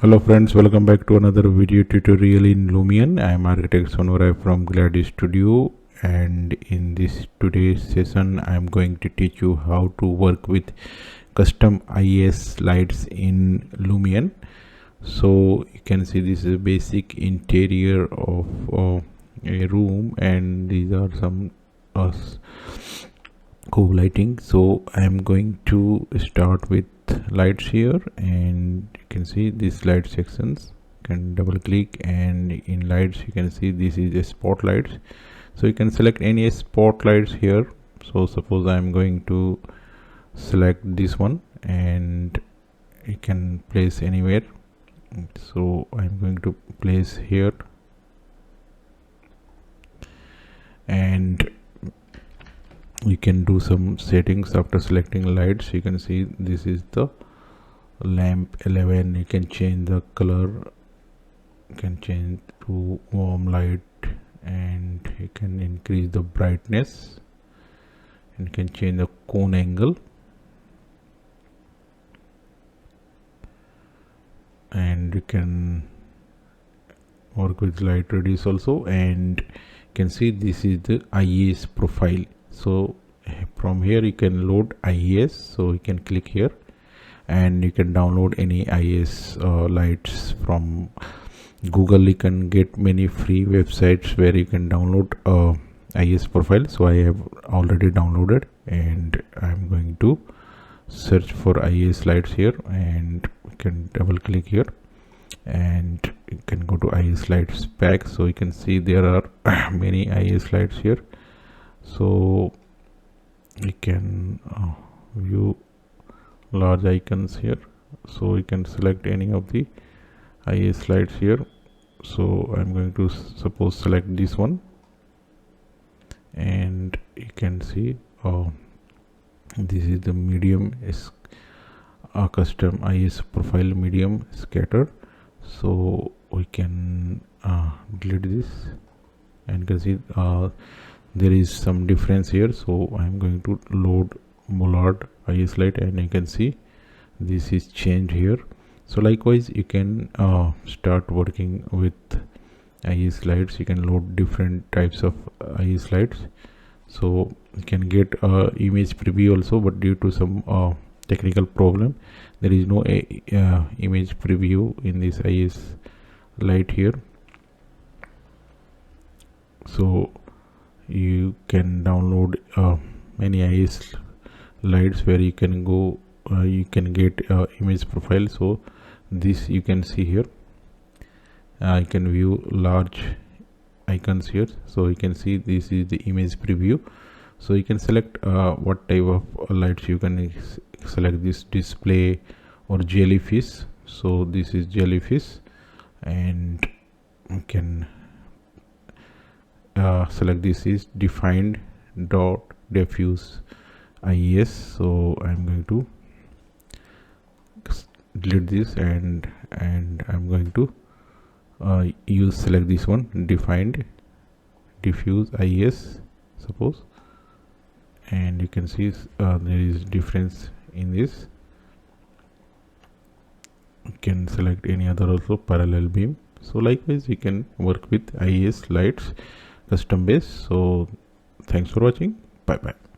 Hello friends, welcome back to another video tutorial in Lumion. I am architect Sonorai from Glad Studio, and in this today's session I am going to teach you how to work with custom IES slides in Lumion. So you can see this is a basic interior of a room, and these are some cool lighting. So I am going to start with lights here, and you can see these light sections. You can double click, and in lights you can see this is a spotlights. So you can select any spotlights here. So suppose I am going to select this one, and you can place anywhere. So I'm going to place here, and you can do some settings after selecting lights. You can see this is the lamp 11. You can change the color, you can change to warm light, and you can increase the brightness, and you can change the cone angle, and you can work with light radius also. And you can see this is the IES profile. So from here you can load IES. So you can click here, and you can download any IES lights from Google. You can get many free websites where you can download IES profile. So I have already downloaded, and I'm going to search for IES lights here, and you can double click here, and you can go to IES lights pack. So you can see there are many IES lights here. So you can view large icons here. So you can select any of the IES lights here. So I'm going to suppose select this one, and you can see this is the medium is a custom IES profile medium scatter. So we can delete this, and you can see there is some difference here. So I'm going to load bollard IES light, and you can see this is changed here. So likewise you can start working with IES lights. You can load different types of IES lights. So you can get image preview also, but due to some technical problem there is no image preview in this IES light here. So you can download many IES lights where you can go, you can get image profile. So this you can see here, you can view large icons here. So you can see this is the image preview. So you can select what type of lights. You can select this display or jellyfish. So this is jellyfish, and you can select this is defined dot diffuse IES. So I'm going to delete this, and I'm going to select this one, defined diffuse IES suppose, and you can see there is difference in this. You can select any other also, parallel beam. So likewise you can work with IES lights custom base. So thanks for watching. Bye bye.